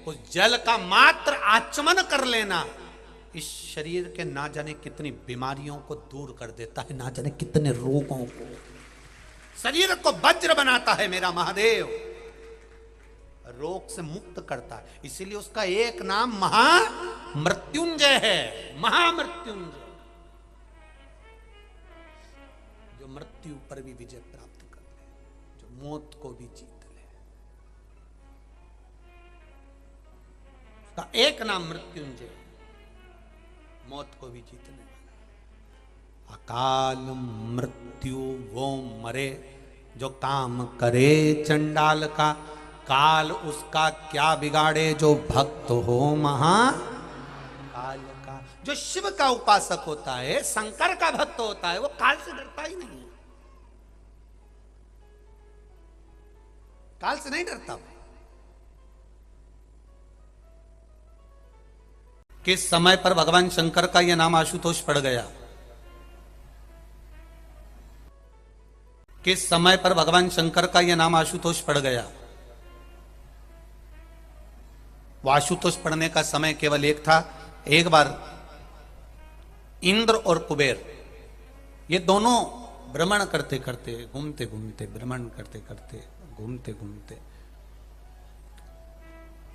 उस जल का मात्र आचमन कर लेना इस शरीर के ना जाने कितनी बीमारियों को दूर कर देता है, ना जाने कितने रोगों को, शरीर को वज्र बनाता है मेरा महादेव, रोग से मुक्त करता है। इसीलिए उसका एक नाम महामृत्युंजय है, महामृत्युंजय, जो मृत्यु पर भी विजय प्राप्त कर ले, जो मौत को भी जीत ले। उसका एक नाम मृत्युंजय, मौत को भी जीतने वाला। अकाल मृत्यु वो मरे जो काम करे चंडाल का, काल उसका क्या बिगाड़े जो भक्त हो महाकाल का। जो शिव का उपासक होता है, शंकर का भक्त होता है, वो काल से डरता ही नहीं है, काल से नहीं डरता। किस समय पर भगवान शंकर का यह नाम आशुतोष पड़ गया? किस समय पर भगवान शंकर का यह नाम आशुतोष पड़ गया? वो आशुतोष पढ़ने का समय केवल एक था। एक बार इंद्र और कुबेर ये दोनों भ्रमण करते करते, घूमते घूमते, भ्रमण करते करते, घूमते घूमते,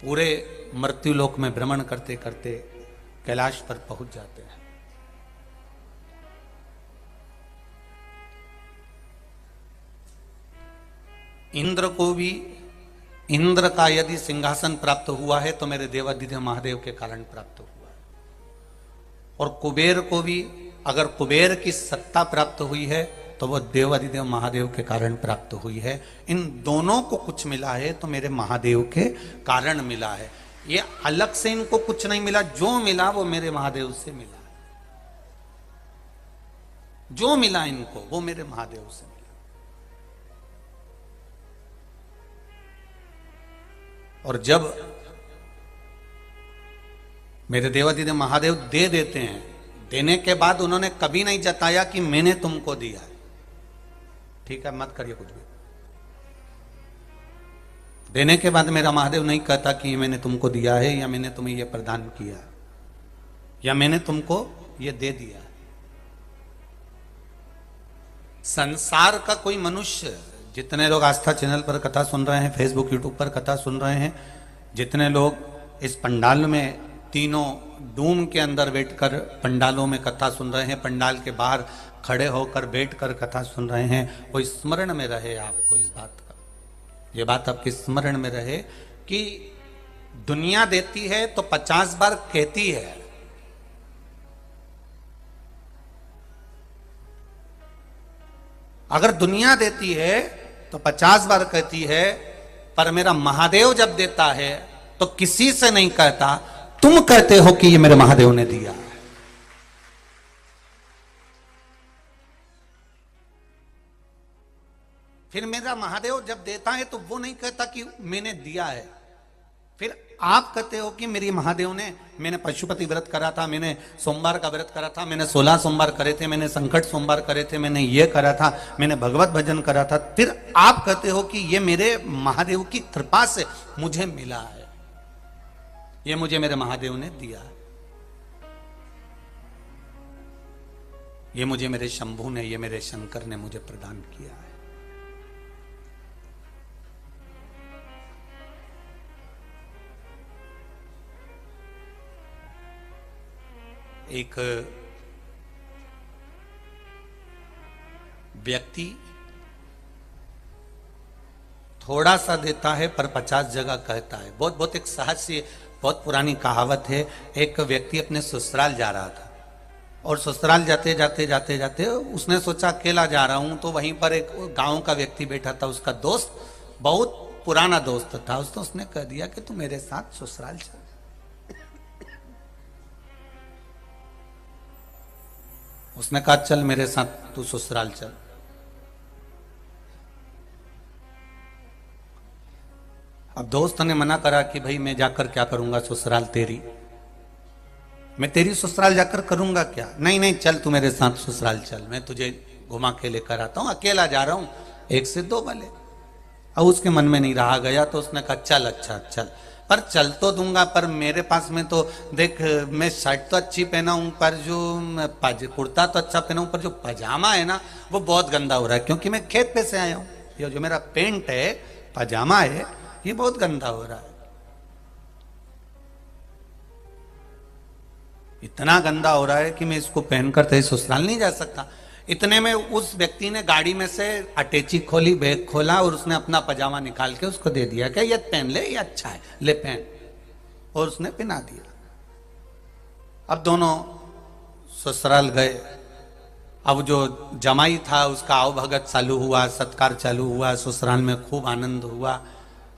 पूरे मृत्युलोक में भ्रमण करते करते कैलाश पर पहुंच जाते हैं। इंद्र को भी, इंद्र का यदि सिंहासन प्राप्त हुआ है तो मेरे देवाधिदेव महादेव के कारण प्राप्त हुआ है, और कुबेर को भी अगर कुबेर की सत्ता प्राप्त हुई है तो वह देवाधिदेव महादेव के कारण प्राप्त हुई है। इन दोनों को कुछ मिला है तो मेरे महादेव के कारण मिला है। ये अलग से इनको कुछ नहीं मिला, जो मिला वो मेरे महादेव से मिला, जो मिला इनको वो मेरे महादेव से मिला। और जब मेरे देवाधिदेव महादेव दे देते हैं, देने के बाद उन्होंने कभी नहीं जताया कि मैंने तुमको दिया है, ठीक है मत करिए कुछ भी। देने के बाद मेरा महादेव नहीं कहता कि मैंने तुमको दिया है, या मैंने तुम्हें यह प्रदान किया, या मैंने तुमको यह दे दिया। संसार का कोई मनुष्य, जितने लोग आस्था चैनल पर कथा सुन रहे हैं, फेसबुक यूट्यूब पर कथा सुन रहे हैं, जितने लोग इस पंडाल में तीनों डूम के अंदर बैठकर पंडालों में कथा सुन रहे हैं, पंडाल के बाहर खड़े होकर बैठकर कथा सुन रहे हैं, वो स्मरण में रहे आपको इस बात का, ये बात आपके स्मरण में रहे कि दुनिया देती है तो 50 बार कहती है, अगर दुनिया देती है तो 50 बार कहती है, पर मेरा महादेव जब देता है तो किसी से नहीं कहता, तुम कहते हो कि ये मेरे महादेव ने दिया। फिर मेरा महादेव जब देता है तो वो नहीं कहता कि मैंने दिया है, फिर आप कहते हो कि मेरी महादेव ने, मैंने पशुपति व्रत करा था, मैंने सोमवार का व्रत करा था, मैंने 16 सोमवार करे थे, मैंने संकट सोमवार करे थे, मैंने ये करा था, मैंने भगवत भजन करा था, फिर आप कहते हो कि ये मेरे महादेव की कृपा से मुझे मिला है, ये मुझे मेरे महादेव ने दिया है, ये मुझे मेरे शंभू ने, ये मेरे शंकर ने मुझे प्रदान किया है। एक व्यक्ति थोड़ा सा देता है पर 50 जगह कहता है। बहुत एक सहज सी बहुत पुरानी कहावत है। एक व्यक्ति अपने ससुराल जा रहा था और ससुराल जाते जाते उसने सोचा अकेला जा रहा हूं, तो वहीं पर एक गांव का व्यक्ति बैठा था, उसका दोस्त, बहुत पुराना दोस्त था, उसने कह दिया कि तू मेरे साथ ससुराल चल। उसने कहा चल मेरे साथ तू ससुराल चल। अब दोस्त ने मना करा कि भाई मैं जाकर क्या करूंगा ससुराल तेरी, मैं तेरी ससुराल जाकर करूंगा क्या, नहीं चल तू मेरे साथ ससुराल चल, मैं तुझे घुमा के लेकर आता हूं, अकेला जा रहा हूं, 1 से 2 भले। अब उसके मन में नहीं रहा गया तो उसने कहा चल अच्छा चल। पर चल तो दूंगा, पर मेरे पास में तो देख, मैं शर्ट तो अच्छी पहना हूं, पर जो कुर्ता तो अच्छा पहना हूं, पर जो पजामा है ना वो बहुत गंदा हो रहा है, क्योंकि मैं खेत पे से आया हूं। ये जो मेरा पेंट है, पजामा है, ये बहुत गंदा हो रहा है। इतना गंदा हो रहा है कि मैं इसको पहनकर तेरे ससुराल नहीं जा सकता। इतने में उस व्यक्ति ने गाड़ी में से अटैची खोली, बैग खोला और उसने अपना पजामा निकाल के उसको दे दिया कि ये पहन ले, ये अच्छा है, ले पहन। और उसने पहना दिया। अब दोनों ससुराल गए। अब जो जमाई था उसका आवभगत चालू हुआ, सत्कार चालू हुआ, ससुराल में खूब आनंद हुआ।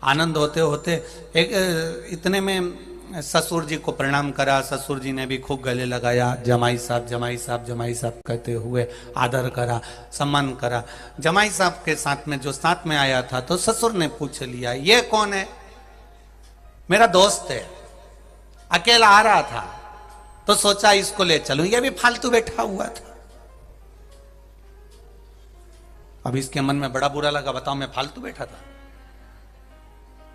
आनंद होते होते एक इतने में ससुर जी को प्रणाम करा। ससुर जी ने भी खूब गले लगाया, जमाई साहब, जमाई साहब, जमाई साहब कहते हुए आदर करा, सम्मान करा। जमाई साहब के साथ में जो साथ में आया था, तो ससुर ने पूछ लिया, ये कौन है? मेरा दोस्त है, अकेला आ रहा था तो सोचा इसको ले चलूं, ये भी फालतू बैठा हुआ था। अब इसके मन में बड़ा बुरा लगा, बताओ मैं फालतू बैठा था?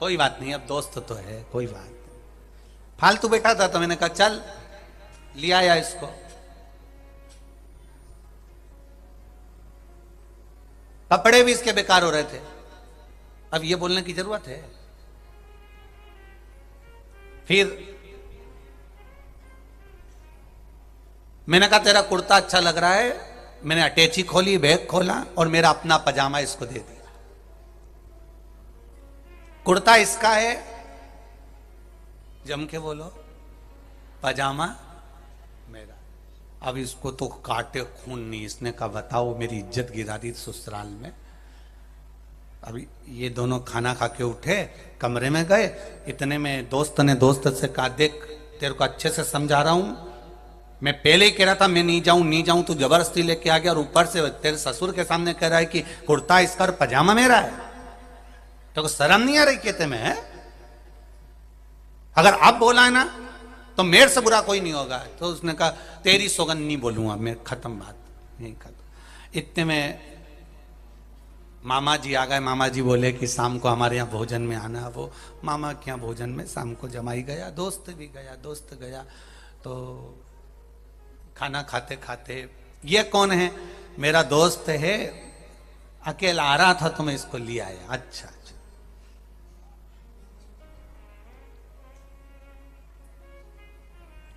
कोई बात नहीं, अब दोस्त तो है, कोई बात। फालतू बैठा था तो मैंने कहा चल, लिया आया इसको। कपड़े भी इसके बेकार हो रहे थे। अब ये बोलने की जरूरत है? फिर मैंने कहा तेरा कुर्ता अच्छा लग रहा है। मैंने अटैची खोली, बैग खोला और मेरा अपना पजामा इसको दे दिया। कुर्ता इसका है, जम के बोलो, पजामा मेरा। अब इसको तो काटे खून नहीं। इसने कहा बताओ, मेरी इज्जत गिरा दी ससुराल में। अभी ये दोनों खाना खा के उठे, कमरे में गए। इतने में दोस्त ने दोस्त से कहा, देख तेरे को अच्छे से समझा रहा हूं, मैं पहले ही कह रहा था मैं नहीं जाऊं नहीं जाऊं, तू जबरदस्ती लेके आ गया, और ऊपर से तेरे ससुर के सामने कह रहा है कि कुर्ता इसका और पजामा मेरा है। तो शर्म नहीं आ रही कहते में? अगर अब बोला है ना तो मेरे से बुरा कोई नहीं होगा। तो उसने कहा तेरी सौगंध नहीं बोलूंगा मैं, खत्म बात, यही खत्म। इतने में मामा जी आ गए। मामा जी बोले कि शाम को हमारे यहाँ भोजन में आना। वो मामा के यहाँ भोजन में शाम को जमाई गया, दोस्त भी गया, दोस्त गया। तो खाना खाते खाते, ये कौन है? मेरा दोस्त है, अकेला आ रहा था तो मैं इसको ले आया। अच्छा अच्छा।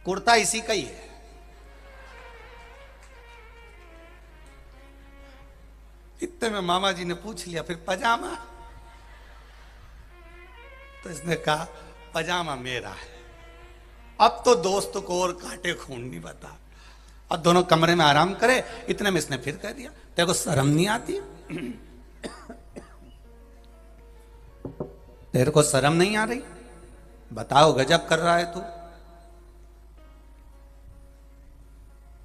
कुर्ता इसी का ही है। इतने में मामा जी ने पूछ लिया, फिर पजामा? तो इसने कहा पजामा मेरा है। अब तो दोस्त को और काटे खून नहीं बता। और दोनों कमरे में आराम करे। इतने में इसने फिर कह दिया, तेरे को शर्म नहीं आती? तेरे को शर्म नहीं आ रही? बताओ, गजब कर रहा है तू।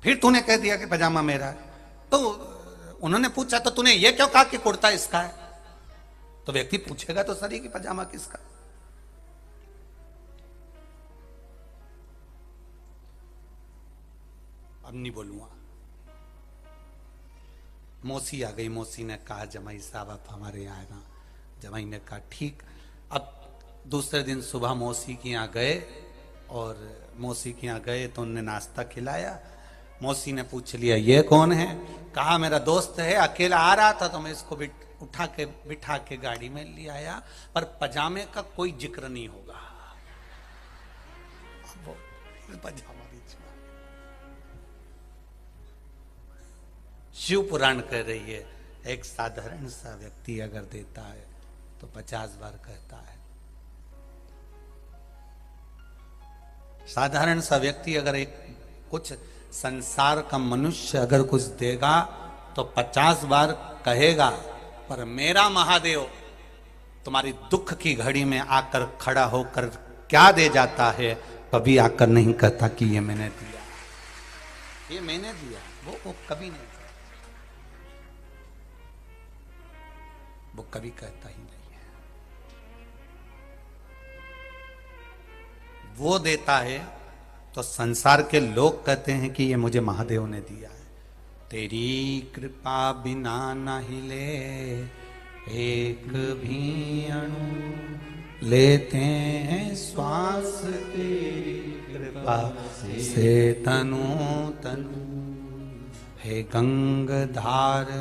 फिर तूने कह दिया कि पजामा मेरा है। तो उन्होंने पूछा, तो तूने ये क्यों कहा कि कुर्ता इसका है? तो व्यक्ति पूछेगा तो सही कि पजामा किसका। अब नहीं बोलूंगा। मौसी आ गई। मौसी ने कहा जमाई साहब आप हमारे यहाँ आना। जमाई ने कहा ठीक। अब दूसरे दिन सुबह मौसी के यहाँ गए, और मौसी के यहाँ गए तो उन्होंने नाश्ता खिलाया। मौसी ने पूछ लिया ये कौन है? कहा मेरा दोस्त है, अकेला आ रहा था तो मैं इसको उठा के बिठा के गाड़ी में ले आया, पर पजामे का कोई जिक्र नहीं होगा। अब वो पजामा बीच में। शिव पुराण कह रही है, एक साधारण सा व्यक्ति अगर देता है तो 50 बार कहता है। साधारण सा व्यक्ति अगर एक कुछ संसार का मनुष्य अगर कुछ देगा तो 50 बार कहेगा, पर मेरा महादेव तुम्हारी दुख की घड़ी में आकर खड़ा होकर क्या दे जाता है? कभी आकर नहीं कहता कि ये मैंने दिया, ये मैंने दिया। वो कभी नहीं, वो कभी कहता ही नहीं है। वो देता है तो संसार के लोग कहते हैं कि ये मुझे महादेव ने दिया है। तेरी कृपा बिना न हिले एक भी अणु, लेते हैं श्वास तेरी कृपा से तनु तनु। हे गंगाधार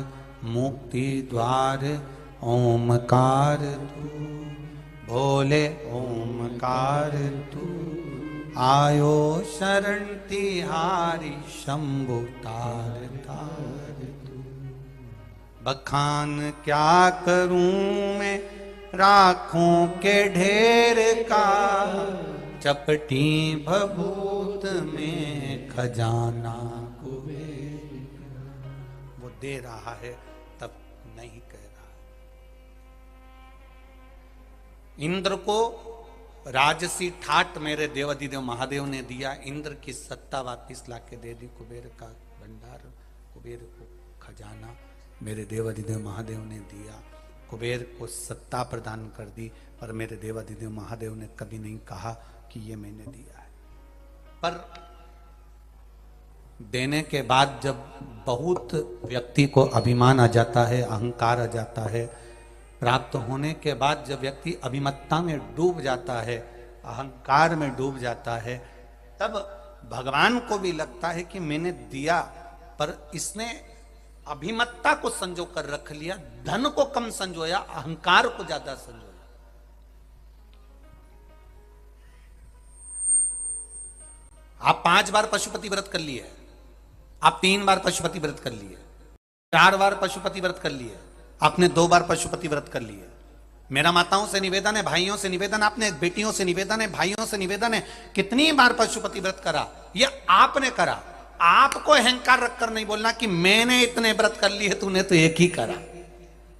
मुक्ति द्वार ओमकार तू, बोले ओमकार तू। आयो शरण तिहारी शंभु तार तार तू। बखान क्या करूं मैं राखों के ढेर का, चपटी भभूत में खजाना कुबेर। वो दे रहा है तब नहीं कह रहा। इंद्र को राजसी ठाट मेरे देवाधिदेव महादेव ने दिया। इंद्र की सत्ता वापिस लाके दे दी। कुबेर का भंडार, कुबेर को खजाना मेरे देवाधिदेव महादेव ने दिया। कुबेर को सत्ता प्रदान कर दी, पर मेरे देवाधिदेव महादेव ने कभी नहीं कहा कि ये मैंने दिया है। पर देने के बाद जब बहुत व्यक्ति को अभिमान आ जाता है, अहंकार आ जाता है, प्राप्त होने के बाद जब व्यक्ति अभिमत्ता में डूब जाता है, अहंकार में डूब जाता है, तब भगवान को भी लगता है कि मैंने दिया, पर इसने अभिमत्ता को संजो कर रख लिया, धन को कम संजोया, अहंकार को ज्यादा संजोया। आप 5 बार पशुपति व्रत कर लिए, आप 3 बार पशुपति व्रत कर लिए, 4 बार पशुपति व्रत कर लिए, आपने 2 बार पशुपति व्रत कर लिए। मेरा माताओं से निवेदन है, भाइयों से निवेदन, आपने बेटियों से निवेदन है, भाइयों से निवेदन है, कितनी बार पशुपति व्रत करा? ये आपने करा। आपको अहंकार रखकर नहीं बोलना कि मैंने इतने व्रत कर लिए, तूने तो एक ही करा।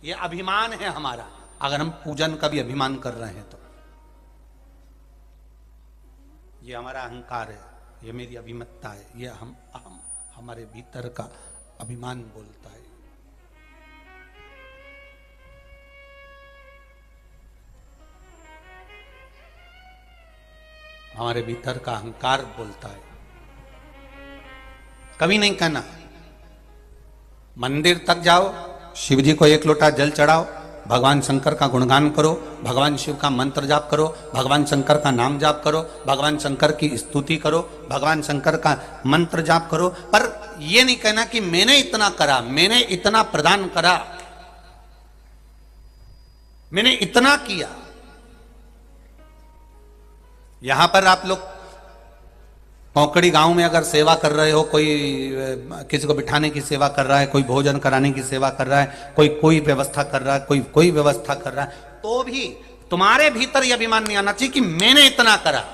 ये अभिमान है हमारा। अगर हम पूजन का भी अभिमान कर रहे हैं तो ये हमारा अहंकार है, ये मेरी अभिमत्ता है, ये हम हमारे भीतर का अभिमान बोलता है। हमारे भीतर का अहंकार बोलता है। कभी नहीं कहना मंदिर तक जाओ, शिव जी को 1 लोटा जल चढ़ाओ, भगवान शंकर का गुणगान करो, भगवान शिव का मंत्र जाप करो, भगवान शंकर का नाम जाप करो, भगवान शंकर की स्तुति करो, भगवान शंकर का मंत्र जाप करो, पर यह नहीं कहना कि मैंने इतना करा, मैंने इतना प्रदान करा, मैंने इतना किया। यहां पर आप लोग कौकड़ी गांव में अगर सेवा कर रहे हो, कोई किसी को बिठाने की सेवा कर रहा है, कोई भोजन कराने की सेवा कर रहा है, कोई व्यवस्था कर रहा है, कोई व्यवस्था कर रहा है, तो भी तुम्हारे भीतर यह अभिमान नहीं आना चाहिए कि मैंने इतना करा।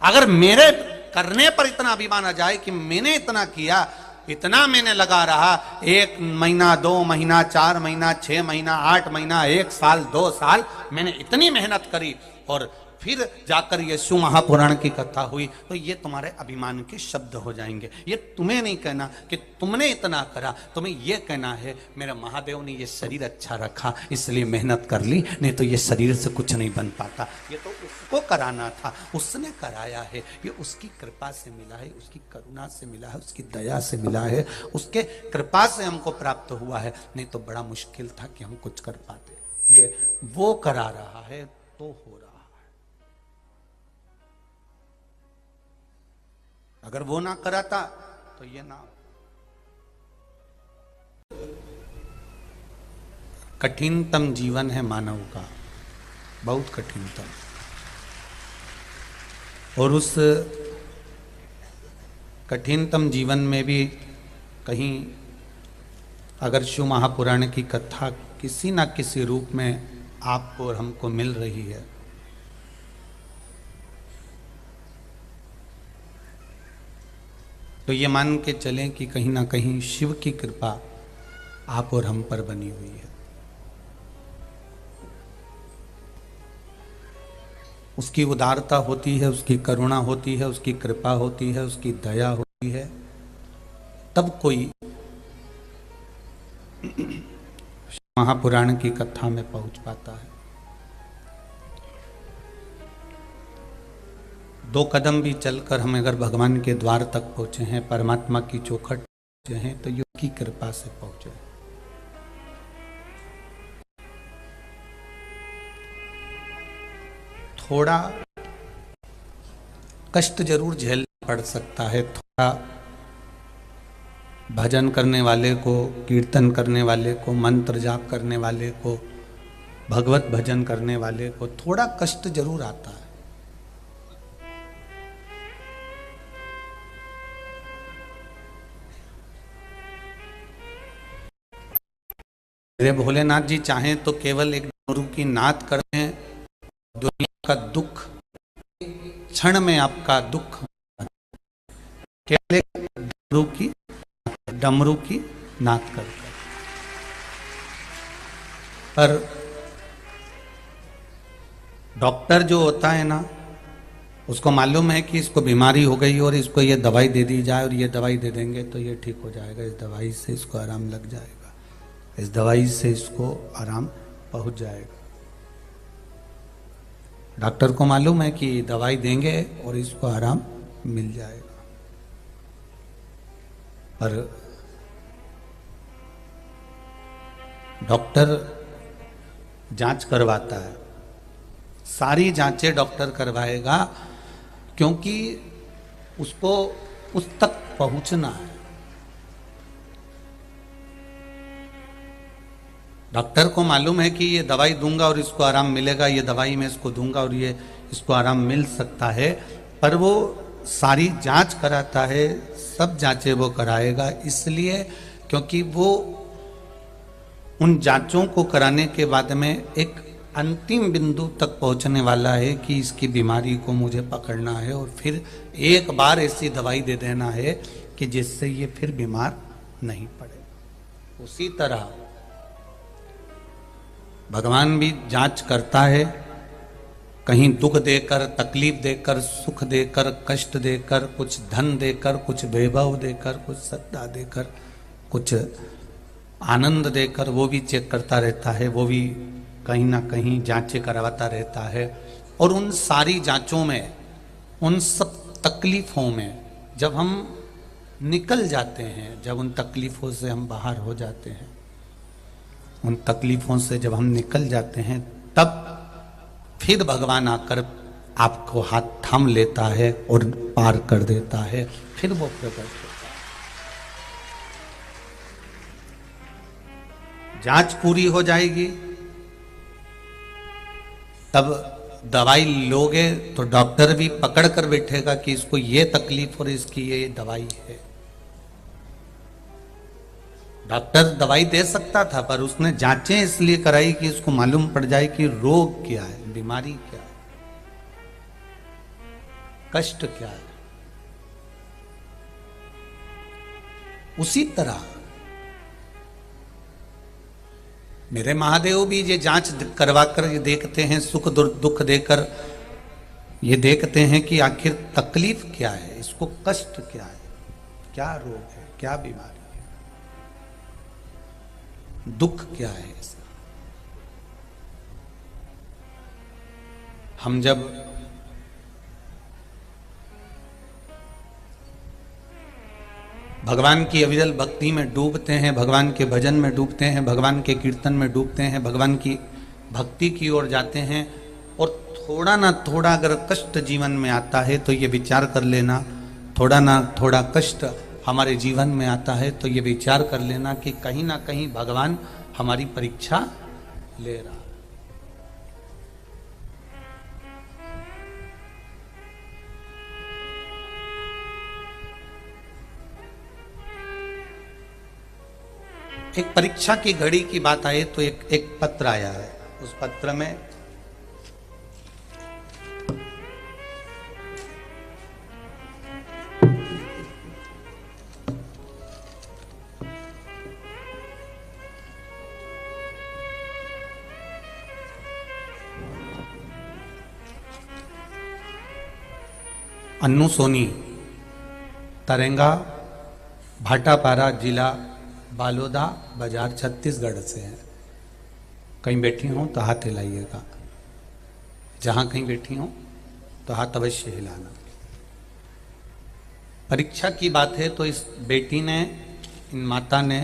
अगर मेरे करने पर इतना अभिमान आ जाए कि मैंने इतना किया, इतना मैंने लगा रहा, 1 महीना, 2 महीना, 4 महीना, 6 महीना, 8 महीना, 1 साल, 2 साल मैंने इतनी मेहनत करी, और फिर जाकर यीशु महापुराण की कथा हुई, तो ये तुम्हारे अभिमान के शब्द हो जाएंगे। ये तुम्हें नहीं कहना कि तुमने इतना करा, तुम्हें ये कहना है मेरे महादेव ने ये शरीर अच्छा रखा इसलिए मेहनत कर ली, नहीं तो ये शरीर से कुछ नहीं बन पाता। ये तो उसको कराना था, उसने कराया है, ये उसकी कृपा से मिला है, उसकी करुणा से मिला है, उसकी दया से मिला है, उसके कृपा से हमको प्राप्त हुआ है, नहीं तो बड़ा मुश्किल था कि हम कुछ कर पाते। ये वो करा रहा है तो हो रहा है। अगर वो ना कराता तो ये ना। कठिनतम जीवन है मानव का, बहुत कठिनतम। और उस कठिनतम जीवन में भी कहीं अगर शिव महापुराण की कथा किसी ना किसी रूप में आपको और हमको मिल रही है, तो ये मान के चलें कि कहीं ना कहीं शिव की कृपा आप और हम पर बनी हुई है। उसकी उदारता होती है, उसकी करुणा होती है, उसकी कृपा होती है, उसकी दया होती है, तब कोई महापुराण की कथा में पहुंच पाता है। 2 कदम भी चलकर हम अगर भगवान के द्वार तक पहुंचे हैं, परमात्मा की चौखट पहुंचे हैं, तो ये उसकी कृपा से पहुंचे। थोड़ा कष्ट जरूर झेलना पड़ सकता है। थोड़ा भजन करने वाले को, कीर्तन करने वाले को, मंत्र जाप करने वाले को, भगवत भजन करने वाले को थोड़ा कष्ट जरूर आता है। मेरे भोलेनाथ जी चाहें तो केवल एक डमरू की नाद कर दें, दुनिया का दुख क्षण में आपका दुख, केवल एक डमरू की नाद कर। पर डॉक्टर जो होता है ना, उसको मालूम है कि इसको बीमारी हो गई और इसको ये दवाई दे दी जाए और ये दवाई दे देंगे तो ये ठीक हो जाएगा, इस दवाई से इसको आराम लग जाएगा, इस दवाई से इसको आराम पहुंच जाएगा। डॉक्टर को मालूम है कि दवाई देंगे और इसको आराम मिल जाएगा। पर डॉक्टर जांच करवाता है, सारी जांचें डॉक्टर करवाएगा, क्योंकि उसको उस तक पहुंचना है। डॉक्टर को मालूम है कि ये दवाई दूंगा और इसको आराम मिलेगा, ये दवाई मैं इसको दूंगा और ये इसको आराम मिल सकता है, पर वो सारी जांच कराता है, सब जांचें वो कराएगा, इसलिए क्योंकि वो उन जांचों को कराने के बाद में एक अंतिम बिंदु तक पहुंचने वाला है कि इसकी बीमारी को मुझे पकड़ना है और फिर एक बार ऐसी दवाई दे देना है कि जिससे ये फिर बीमार नहीं पड़े। उसी तरह भगवान भी जांच करता है, कहीं दुख देकर, तकलीफ देकर, सुख देकर, कष्ट देकर, कुछ धन देकर, कुछ वैभव देकर, कुछ सत्ता देकर, कुछ आनंद देकर, वो भी चेक करता रहता है, वो भी कहीं ना कहीं जांचें करवाता रहता है। और उन सारी जांचों में, उन सब तकलीफों में जब हम निकल जाते हैं, जब उन तकलीफों से हम बाहर हो जाते हैं, उन तकलीफों से जब हम निकल जाते हैं, तब फिर भगवान आकर आपको हाथ थाम लेता है और पार कर देता है, फिर वो प्रकट होता है। जांच पूरी हो जाएगी, तब दवाई लोगे तो डॉक्टर भी पकड़ कर बैठेगा कि इसको ये तकलीफ और इसकी ये दवाई है। डॉक्टर दवाई दे सकता था, पर उसने जांचें इसलिए कराई कि उसको मालूम पड़ जाए कि रोग क्या है, बीमारी क्या है, कष्ट क्या है। उसी तरह मेरे महादेव भी ये जांच करवाकर ये देखते हैं, सुख दुख देकर ये देखते हैं कि आखिर तकलीफ क्या है, इसको कष्ट क्या है, क्या रोग है, क्या बीमारी है, दुख क्या है इसका। हम जब भगवान की अविरल भक्ति में डूबते हैं, भगवान के भजन में डूबते हैं, भगवान के कीर्तन में डूबते हैं, भगवान की भक्ति की ओर जाते हैं, और थोड़ा ना थोड़ा अगर कष्ट जीवन में आता है तो ये विचार कर लेना, थोड़ा ना थोड़ा कष्ट हमारे जीवन में आता है तो ये विचार कर लेना कि कहीं ना कहीं भगवान हमारी परीक्षा ले रहा है। एक परीक्षा की घड़ी की बात आए तो एक पत्र आया है, उस पत्र में अन्नू सोनी, तरेंगा, भाटापारा जिला, बालोदा बाजार, छत्तीसगढ़ से है। कहीं बैठी हूं तो हाथ हिलाइएगा, जहां कहीं बैठी हूं तो हाथ अवश्य हिलाना। परीक्षा की बात है तो इस बेटी ने, इन माता ने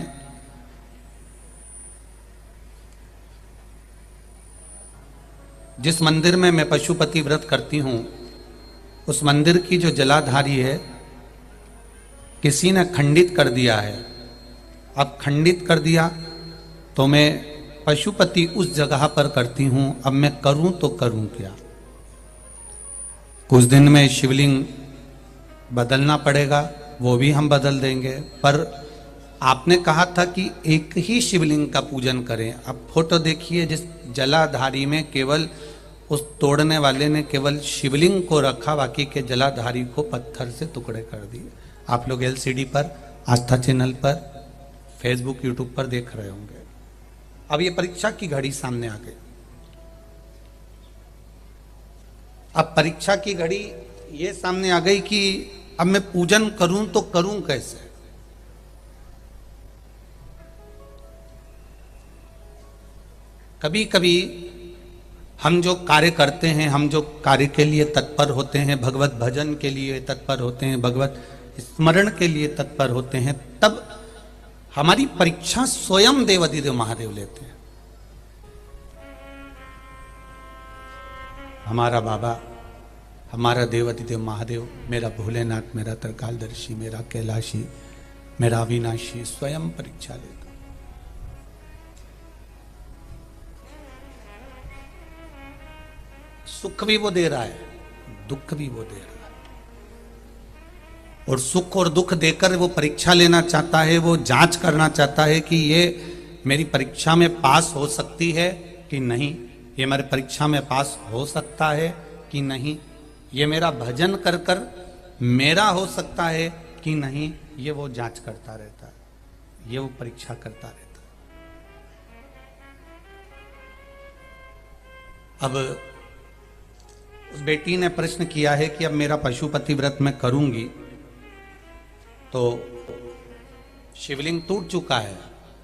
जिस मंदिर में मैं पशुपति व्रत करती हूं, उस मंदिर की जो जलाधारी है किसी ने खंडित कर दिया है। अब खंडित कर दिया तो मैं पशुपति उस जगह पर करती हूं, अब मैं करूं तो करूं क्या। कुछ दिन में शिवलिंग बदलना पड़ेगा, वो भी हम बदल देंगे, पर आपने कहा था कि एक ही शिवलिंग का पूजन करें। अब फोटो देखिए, जिस जलाधारी में केवल उस तोड़ने वाले ने केवल शिवलिंग को रखा, बाकी के जलाधारी को पत्थर से टुकड़े कर दिए। आप लोग एलसीडी पर, आस्था चैनल पर, फेसबुक यूट्यूब पर देख रहे होंगे। अब ये परीक्षा की घड़ी सामने आ गई। अब परीक्षा की घड़ी ये सामने आ गई कि अब मैं पूजन करूं तो करूं कैसे। कभी कभी हम जो कार्य करते हैं, हम जो कार्य के लिए तत्पर होते हैं, भगवत भजन के लिए तत्पर होते हैं, भगवत स्मरण के लिए तत्पर होते हैं, तब हमारी परीक्षा स्वयं देवाधिदेव महादेव लेते हैं। हमारा बाबा, हमारा देवाधिदेव महादेव, मेरा भोलेनाथ, मेरा त्रिकालदर्शी, मेरा कैलाशी, मेरा अविनाशी स्वयं परीक्षा लेता। सुख भी वो दे रहा है, दुख भी वो दे रहा है, और सुख और दुख देकर वो परीक्षा लेना चाहता है, वो जांच करना चाहता है कि ये मेरी परीक्षा में पास हो सकती है कि नहीं, ये मेरे परीक्षा में पास हो सकता है कि नहीं, ये मेरा भजन कर कर मेरा हो सकता है कि नहीं, ये वो जांच करता रहता है, ये वो परीक्षा करता रहता है। अब उस बेटी ने प्रश्न किया है कि अब मेरा पशुपति व्रत मैं करूंगी तो शिवलिंग टूट चुका है,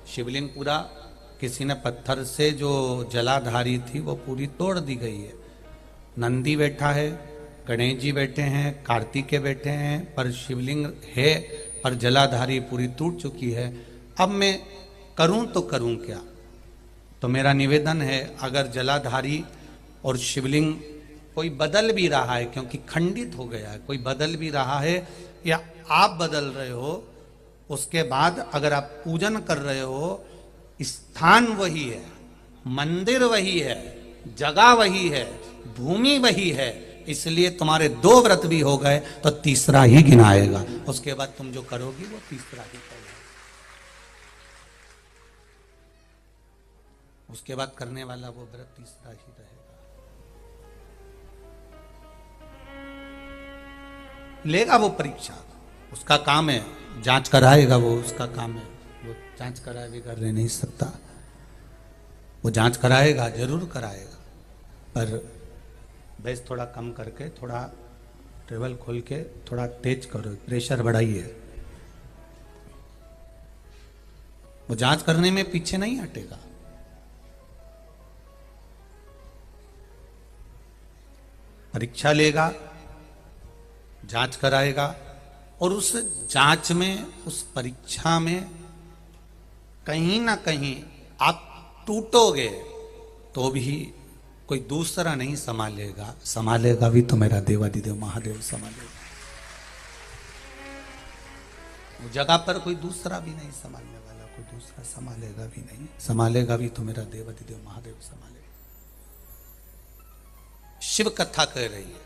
शिवलिंग पूरा किसी ने पत्थर से जो जलाधारी थी वो पूरी तोड़ दी गई है। नंदी बैठा है, गणेश जी बैठे हैं, कार्तिकेय बैठे हैं, पर शिवलिंग है पर जलाधारी पूरी टूट चुकी है। अब मैं करूं तो करूं क्या। तो मेरा निवेदन है, अगर जलाधारी और शिवलिंग कोई बदल भी रहा है, क्योंकि खंडित हो गया है, कोई बदल भी रहा है या आप बदल रहे हो, उसके बाद अगर आप पूजन कर रहे हो, स्थान वही है, मंदिर वही है, जगह वही है, भूमि वही है, इसलिए तुम्हारे 2 व्रत भी हो गए तो तीसरा ही गिनाएगा। उसके बाद तुम जो करोगी वो तीसरा ही करोगे, उसके बाद करने वाला वो व्रत तीसरा ही रहेगा। लेगा वो परीक्षा, उसका काम है, जांच कराएगा, वो उसका काम है, वो जांच कराए बगैर रह नहीं सकता, वो जांच कराएगा, जरूर कराएगा, पर बेस थोड़ा कम करके, थोड़ा टेबल खोल के थोड़ा तेज करो, प्रेशर बढ़ाइए। वो जांच करने में पीछे नहीं हटेगा। परीक्षा लेगा, जांच कराएगा, और उस जांच में, उस परीक्षा में कहीं ना कहीं आप टूटोगे तो भी कोई दूसरा नहीं संभालेगा, संभालेगा भी तो मेरा देवाधिदेव महादेव संभालेगा। वो जगह पर कोई दूसरा भी नहीं संभालने वाला, कोई दूसरा संभालेगा भी नहीं, संभालेगा भी तो मेरा देवाधिदेव महादेव संभालेगा। शिव कथा कह रही है,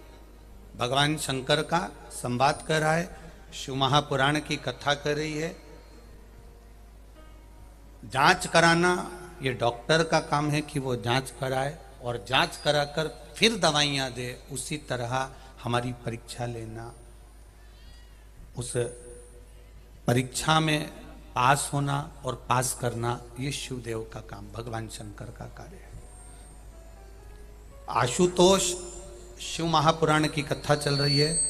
भगवान शंकर का संवाद कर रहा है, शिव महापुराण की कथा कर रही है। जांच कराना ये डॉक्टर का काम है कि वो जांच कराए और जांच कराकर फिर दवाइयां दे। उसी तरह हमारी परीक्षा लेना, उस परीक्षा में पास होना और पास करना, ये शिवदेव का काम, भगवान शंकर का कार्य है। आशुतोष शिव महापुराण की कथा चल रही है।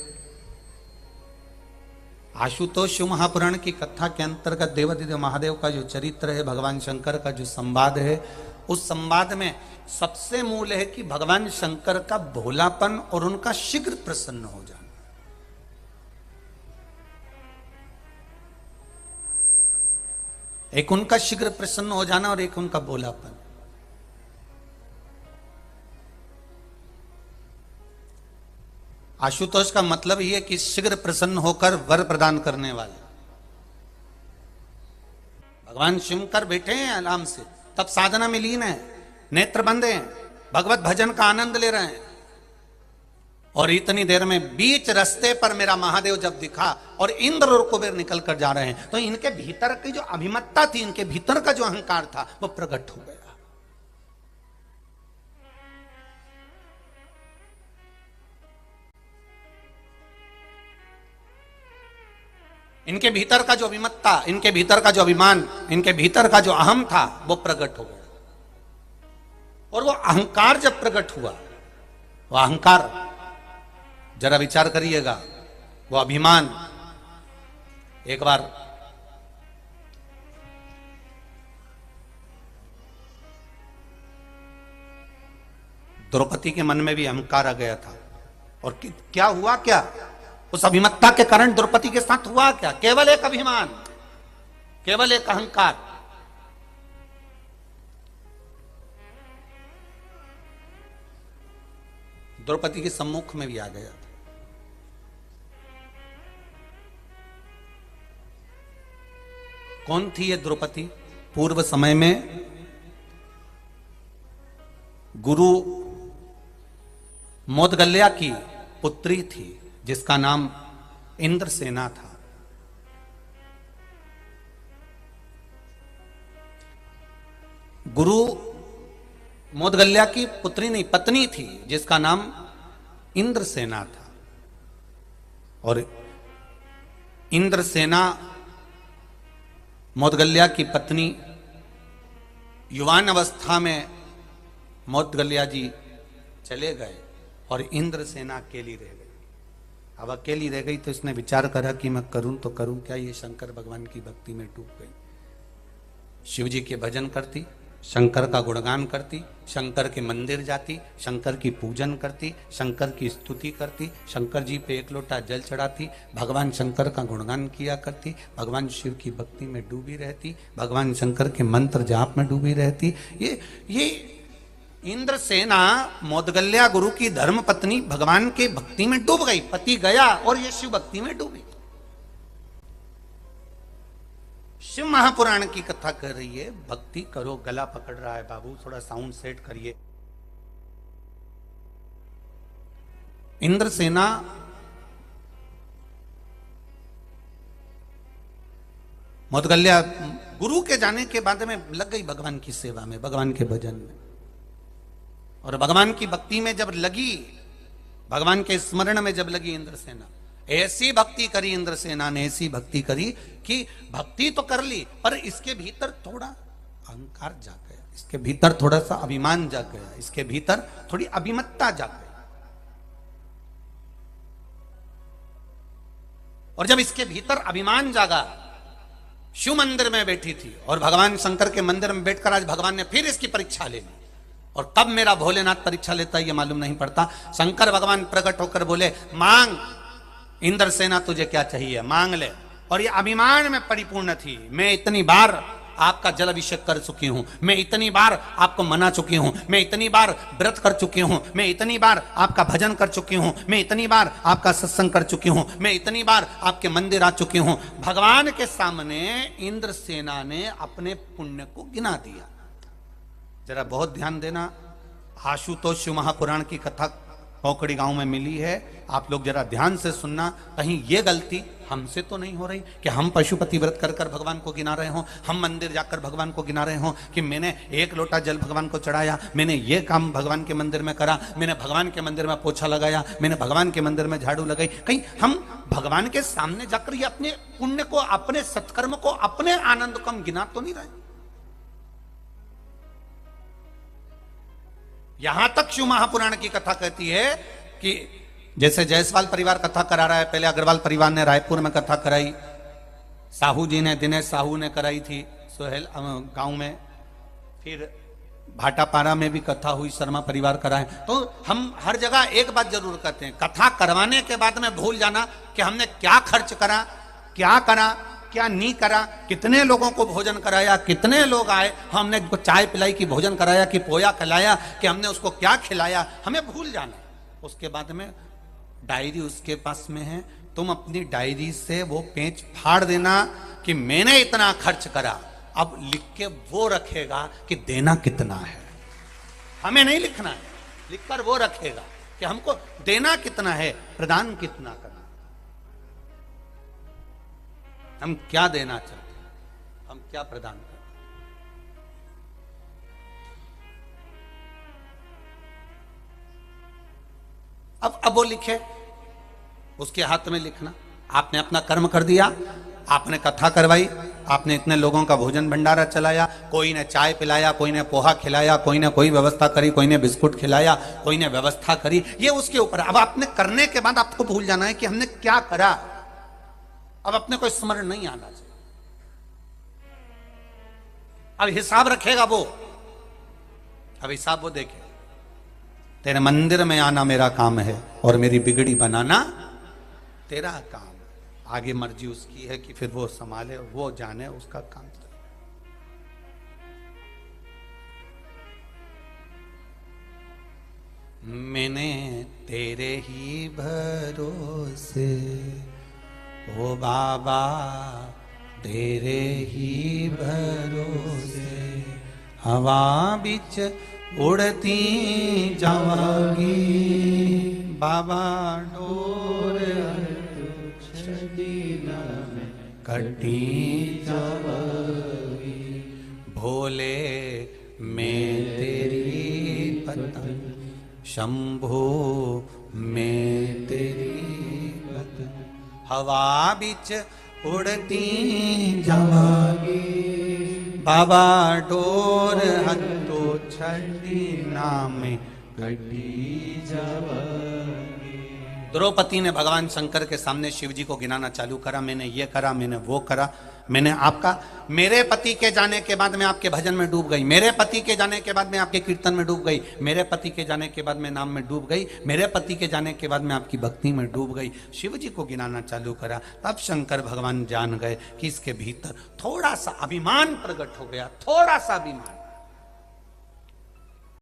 आशुतोष शिव महापुराण की कथा के अंतर्गत देवाधिदेव महादेव का जो चरित्र है, भगवान शंकर का जो संवाद है, उस संवाद में सबसे मूल है कि भगवान शंकर का भोलापन और उनका शीघ्र प्रसन्न हो जाना। एक उनका शीघ्र प्रसन्न हो जाना और एक उनका भोलापन। आशुतोष का मतलब ये कि शीघ्र प्रसन्न होकर वर प्रदान करने वाले भगवान शंकर बैठे हैं आराम से, तब साधना में लीन है, नेत्र बंद हैं, भगवत भजन का आनंद ले रहे हैं। और इतनी देर में बीच रास्ते पर मेरा महादेव जब दिखा और इंद्र और कुबेर निकल कर जा रहे हैं, तो इनके भीतर की जो अभिमत्ता थी, इनके भीतर का जो अहंकार था, वो प्रकट हो गया। इनके भीतर का जो अभिमत्ता, इनके भीतर का जो अभिमान, इनके भीतर का जो अहम था, वो प्रकट हो गया। और वो अहंकार जब प्रकट हुआ, वो अहंकार, जरा विचार करिएगा, वो अभिमान, एक बार द्रौपदी के मन में भी अहंकार आ गया था। और क्या हुआ, क्या उस अभिमत्ता के कारण द्रौपदी के साथ हुआ क्या? केवल एक अभिमान, केवल एक अहंकार। द्रौपदी के सम्मुख में भी आ गया। कौन थी ये द्रौपदी? पूर्व समय में गुरु मोदगल्या की पुत्री थी, जिसका नाम इंद्रसेना था। गुरु मोदगल्या की पुत्री नहीं, पत्नी थी, जिसका नाम इंद्रसेना था। और इंद्रसेना मोदगल्या की पत्नी, युवान अवस्था में मोदगल्या जी चले गए और इंद्रसेना अकेली रह गई। अब अकेली रह गई तो इसने विचार करा कि मैं करूं तो करूं क्या। ये शंकर भगवान की भक्ति में डूब गई। शिव जी के भजन करती, शंकर का गुणगान करती, शंकर के मंदिर जाती, शंकर की पूजन करती, शंकर की स्तुति करती, शंकर जी पे एक लोटा जल चढ़ाती, भगवान शंकर का गुणगान किया करती, भगवान शिव की भक्ति में डूबी रहती, भगवान शंकर के मंत्र जाप में डूबी रहती। ये इंद्रसेना मोदगल्या गुरु की धर्म पत्नी भगवान के भक्ति में डूब गई। पति गया और ये शिव भक्ति में डूबी। शिव महापुराण की कथा कर रही है, भक्ति करो। गला पकड़ रहा है बाबू, थोड़ा साउंड सेट करिए। इंद्रसेना मोदगल्या गुरु के जाने के बाद में लग गई भगवान की सेवा में, भगवान के भजन में। और भगवान की भक्ति में जब लगी, भगवान के स्मरण में जब लगी इंद्रसेना, ऐसी भक्ति करी इंद्रसेना ने, ऐसी भक्ति करी कि भक्ति तो कर ली, पर इसके भीतर थोड़ा अहंकार जाग गया, इसके भीतर थोड़ा सा अभिमान जाग गया, इसके भीतर थोड़ी अभिमत्ता जाग गई। और जब इसके भीतर अभिमान जागा, शिव मंदिर में बैठी थी और भगवान शंकर के मंदिर में बैठकर आज भगवान ने फिर इसकी परीक्षा ले ली। और तब मेरा भोलेनाथ परीक्षा लेता है ये मालूम नहीं पड़ता। शंकर भगवान प्रकट होकर बोले, मांग इंद्रसेना, तुझे क्या चाहिए मांग ले। और ये अभिमान में परिपूर्ण थी। मैं इतनी बार आपका जल अभिषेक कर चुकी हूं, मैं इतनी बार आपको मना चुकी हूं, मैं इतनी बार व्रत कर चुकी हूं, मैं इतनी बार आपका भजन कर चुकी हूं, मैं इतनी बार आपका सत्संग कर चुकी हूं, मैं इतनी बार आपके मंदिर आ चुकी हूं। भगवान के सामने इंद्रसेना ने अपने पुण्य को गिना दिया। जरा बहुत ध्यान देना, आशुतोष शिव महापुराण की कथा पोकड़ी गांव में मिली है। आप लोग जरा ध्यान से सुनना, कहीं ये गलती हमसे तो नहीं हो रही कि हम पशुपति व्रत कर कर भगवान को गिना रहे हों, हम मंदिर जाकर भगवान को गिना रहे हों कि मैंने एक लोटा जल भगवान को चढ़ाया, मैंने ये काम भगवान के मंदिर में करा, मैंने भगवान के मंदिर में पोछा लगाया, मैंने भगवान के मंदिर में झाड़ू लगाई। कहीं हम भगवान के सामने जाकर ये अपने पुण्य को, अपने सत्कर्म को, अपने आनंद को हम गिना तो नहीं रहे। यहां तक शिव महापुराण की कथा कहती है कि जैसे जायसवाल परिवार कथा करा रहा है, पहले अग्रवाल परिवार ने रायपुर में कथा कराई, साहू जी ने, दिनेश साहू ने कराई थी सोहेल गांव में, फिर भाटापारा में भी कथा हुई, शर्मा परिवार कराए। तो हम हर जगह एक बात जरूर कहते हैं, कथा करवाने के बाद में भूल जाना कि हमने क्या खर्च करा, क्या करा, क्या नहीं करा, कितने लोगों को भोजन कराया, कितने लोग आए, हमने चाय पिलाई कि भोजन कराया कि पोया खिलाया, कि हमने उसको क्या खिलाया, हमें भूल जाना। उसके बाद में डायरी उसके पास में है, तुम अपनी डायरी से वो पेज फाड़ देना कि मैंने इतना खर्च करा, अब लिख के वो रखेगा कि देना कितना है। हमें नहीं लिखना है, लिखकर वो रखेगा कि हमको देना कितना है, प्रदान कितना करना, हम क्या देना चाहते हैं, हम क्या प्रदान करते हैं। अब वो लिखे, उसके हाथ में लिखना। आपने अपना कर्म कर दिया, आपने कथा करवाई, आपने इतने लोगों का भोजन भंडारा चलाया, कोई ने चाय पिलाया, कोई ने पोहा खिलाया, कोई ने कोई व्यवस्था करी, कोई ने बिस्कुट खिलाया, कोई ने व्यवस्था करी, ये उसके ऊपर। अब आपने करने के बाद आपको भूल जाना है कि हमने क्या करा। अब अपने को स्मरण नहीं आना चाहिए। अब हिसाब रखेगा वो, अब हिसाब वो देखे। तेरे मंदिर में आना मेरा काम है और मेरी बिगड़ी बनाना तेरा काम। आगे मर्जी उसकी है कि फिर वो संभाले, वो जाने, उसका काम। मैंने तेरे ही भरोसे ओ बाबा, तेरे ही भरोसे हवा बिच उड़ती जावागी, बाबा डोर कटी जावागी, भोले मैं तेरी पतंग, शंभो मैं तेरी पतंग, हवा बिच उड़ती जावागी, बाबा डोर हत्तो छड़ी नाम कटी जावागी। द्रौपदी ने भगवान शंकर के सामने शिव जी को गिनाना चालू करा, मैंने ये करा, मैंने वो करा, मैंने आपका, मेरे पति के जाने के बाद मैं आपके भजन में डूब गई, मेरे पति के जाने के बाद मैं आपके कीर्तन में डूब गई, मेरे पति के जाने के बाद मैं नाम में डूब गई, मेरे पति के जाने के बाद मैं आपकी भक्ति में डूब गई। शिव जी को गिनाना चालू करा। तब शंकर भगवान जान गए कि इसके भीतर थोड़ा सा अभिमान प्रकट हो गया, थोड़ा सा अभिमान।